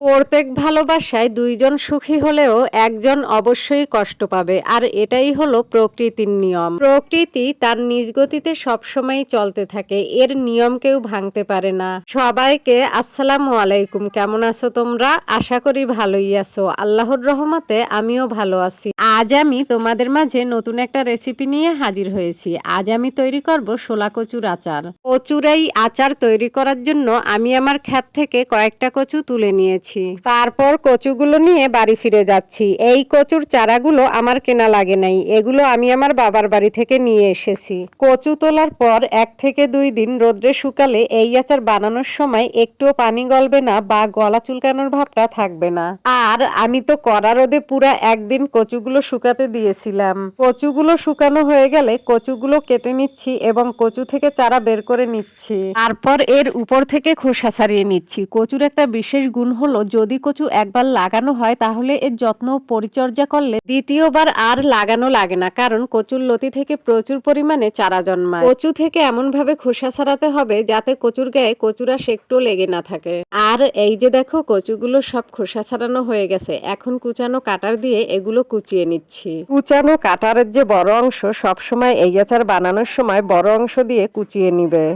প্রত্যেক ভালোবাসায় দুইজন সুখী হলেও একজন অবশ্যই কষ্ট পাবে, আর এটাই হলো প্রকৃতির নিয়ম। প্রকৃতি তার নিজ গতিতে সবসময় চলতে থাকে, এর নিয়ম কেউ ভাঙতে পারে না। সবাইকে আসসালামু আলাইকুম, কেমন আছো তোমরা? আশা করি ভালোই আছো। আল্লাহর রহমতে আমিও ভালো আছি। আজ আমি তোমাদের মাঝে নতুন একটা রেসিপি নিয়ে হাজির হয়েছি। আজ আমি তৈরি করব শোলা কচুর আচার। কচুর এই আচার তৈরি করার জন্য আমি আমার ক্ষেত থেকে কয়েকটা কচু তুলে নিয়েছি। তারপর কচুগুলো নিয়ে বাড়ি ফিরে যাচ্ছি। এই কচুর চারাগুলো আমার কেনা লাগে নাই, এগুলো আমি আমার বাবার বাড়ি থেকে নিয়ে এসেছি। কচু তোলার পর 1 থেকে 2 দিন রোদ্রে শুকালে এই আচার বানানোর সময় একটুও পানি গলবে না বা গলা চুলকানোর ভাবটা থাকবে না। আর আমি তো কড়া রোদে পুরা একদিন কচুগুলো শুকাতে দিয়েছিলাম। কচুগুলো শুকানো হয়ে গেলে কচুগুলো কেটে নিচ্ছি এবং কচু থেকে চারা বের করে নিচ্ছি। তারপর এর উপর থেকে খোসা ছাড়িয়ে নিচ্ছি। কচুর একটা বিশেষ গুণ হলো, যদি কচু একবার লাগানো হয় তাহলে এর যত্ন পরিচর্যা করলে দ্বিতীয়বার আর লাগানো লাগে না, কারণ কচুর লতি থেকে প্রচুর পরিমাণে চারা জন্মায়। কচু থেকে এমন ভাবে খোসা ছাড়াতে হবে যাতে কচুর গায়ে কচুরাশ একটু লেগে না থাকে। আর এই যে দেখো, কচুগুলো সব খোসা ছাড়ানো হয়ে গেছে। এখন কুচানো কাটার দিয়ে এগুলো কুচিয়ে নিচ্ছি। কুচানো কাটারের যে বড় অংশ সবসময় এই আচার বানানোর সময় বড় অংশ দিয়ে কুচিয়ে নিবে।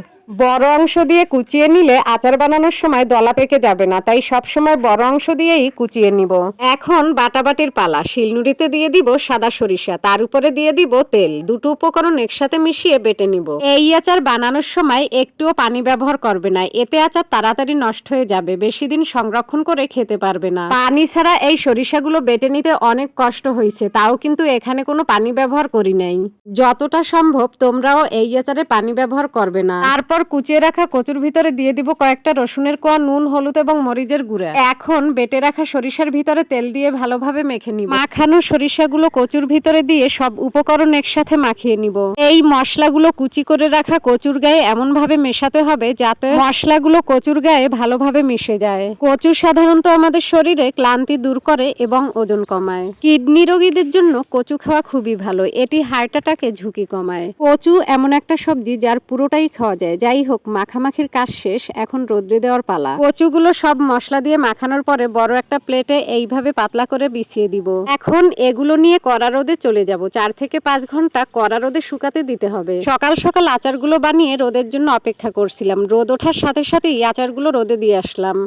বড় অংশ দিয়ে কুচিয়ে নিলে আচার বানানোর সময় দলা পেকে যাবে না, তাই সব সময় বড় অংশ দিয়েই কুচিয়ে নিব। এখন বাটাবাটির পালা। শিলনুড়িতে দিয়ে দিব সাদা সরিষা, তার উপরে দিয়ে দিব তেল। দুটো উপকরণ একসাথে মিশিয়ে বেটে নিব। এই আচার বানানোর সময় একটুও পানি ব্যবহার করবে না, এতে আচার তাড়াতাড়ি নষ্ট হয়ে যাবে, বেশি দিন সংরক্ষণ করে খেতে পারবে না। পানি ছাড়া এই সরিষাগুলো বেটে নিতে অনেক কষ্ট হয়েছে, তাও কিন্তু এখানে কোনো পানি ব্যবহার করি নাই। যতটা সম্ভব তোমরাও এই আচারে পানি ব্যবহার করবে না। তারপর কুচিয়ে রাখা কচুর ভিতরে দিয়ে দিব কয়েকটা রসুনের কোয়া, নুন, হলুদ এবং মরিচের গুঁড়া। এখন বেটে রাখা সরিষার ভিতরে তেল দিয়ে ভালোভাবে মেখে নিব। মাখানো সরিষাগুলো কচুর ভিতরে দিয়ে সব উপকরণ একসাথে মাখিয়ে নিব। এই মশলাগুলো কুচি করে রাখা কচুর গায়ে এমন ভাবে মেশাতে হবে যাতে মশলাগুলো কচুর গায়ে ভালোভাবে মিশে যায়। কচু সাধারণত আমাদের শরীরে ক্লান্তি দূর করে এবং ওজন কমায়। কিডনি রোগীদের জন্য কচু খাওয়া খুবই ভালো, এটি হার্ট অ্যাটাকে ঝুঁকি কমায়। কচু এমন একটা সবজি যার পুরোটাই খাওয়া যায়। যাই হোক, মাখামাখির কাজ শেষ, এখন রোদ্রে দেওয়ার পালা। কচুগুলো সব মশলা দিয়ে মাখানোর পরে বড় একটা প্লেটে এইভাবে পাতলা করে বিছিয়ে দিব। এখন এগুলো নিয়ে কড়া রোদে চলে যাব। 4 থেকে 5 ঘন্টা কড়া রোদে শুকাতে দিতে হবে। সকাল সকাল আচারগুলো বানিয়ে রোদের জন্য অপেক্ষা করছিলাম। রোদ ওঠার সাথে সাথেই আচারগুলো রোদে দিয়ে আসলাম।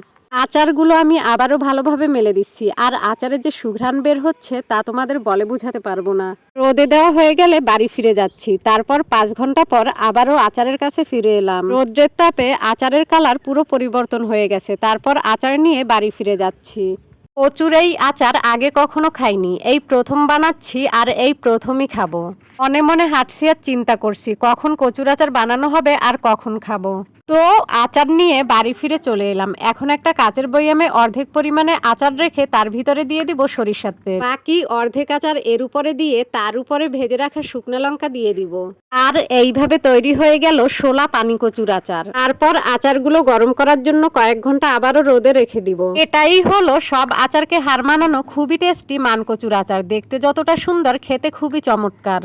আচারগুলো আমি আবারও ভালোভাবে মেলে দিচ্ছি, আর আচারের যে সুঘ্রাণ বের হচ্ছে তা তোমাদের বলে বুঝাতে পারবো না। রোদে দেওয়া হয়ে গেলে বাড়ি ফিরে যাচ্ছি। তারপর 5 ঘন্টা পর আবারও আচারের কাছে ফিরে এলাম। রোদ্রের তাপে আচারের কালার পুরো পরিবর্তন হয়ে গেছে। তারপর আচার নিয়ে বাড়ি ফিরে যাচ্ছি। কচুর এই আচার আগে কখনো খাইনি, এই প্রথম বানাচ্ছি আর এই প্রথমই খাবো। মনে মনে হাঁটছি আর চিন্তা করছি কখন কচুর আচার বানানো হবে আর কখন খাবো। তো আচার নিয়ে বাড়ি ফিরে চলে এলাম। এখন একটা কাচের বয়ামে অর্ধেক পরিমাণে আচার রেখে তার ভিতরে দিয়ে দিব সরিষার তেল। বাকি অর্ধেক আচার এর উপরে দিয়ে তার উপরে ভেজে রাখা শুকনো লঙ্কা দিয়ে দিব। আর এইভাবে তৈরি হয়ে গেল শোলা পানি কচুর আচার। তারপর আচারগুলো গরম করার জন্য কয়েক ঘন্টা আবারও রোদে রেখে দিব। এটাই হলো সব আচারকে হার মানানো খুবই টেস্টি মানকচুর আচার। দেখতে যতটা সুন্দর, খেতে খুবই চমৎকার।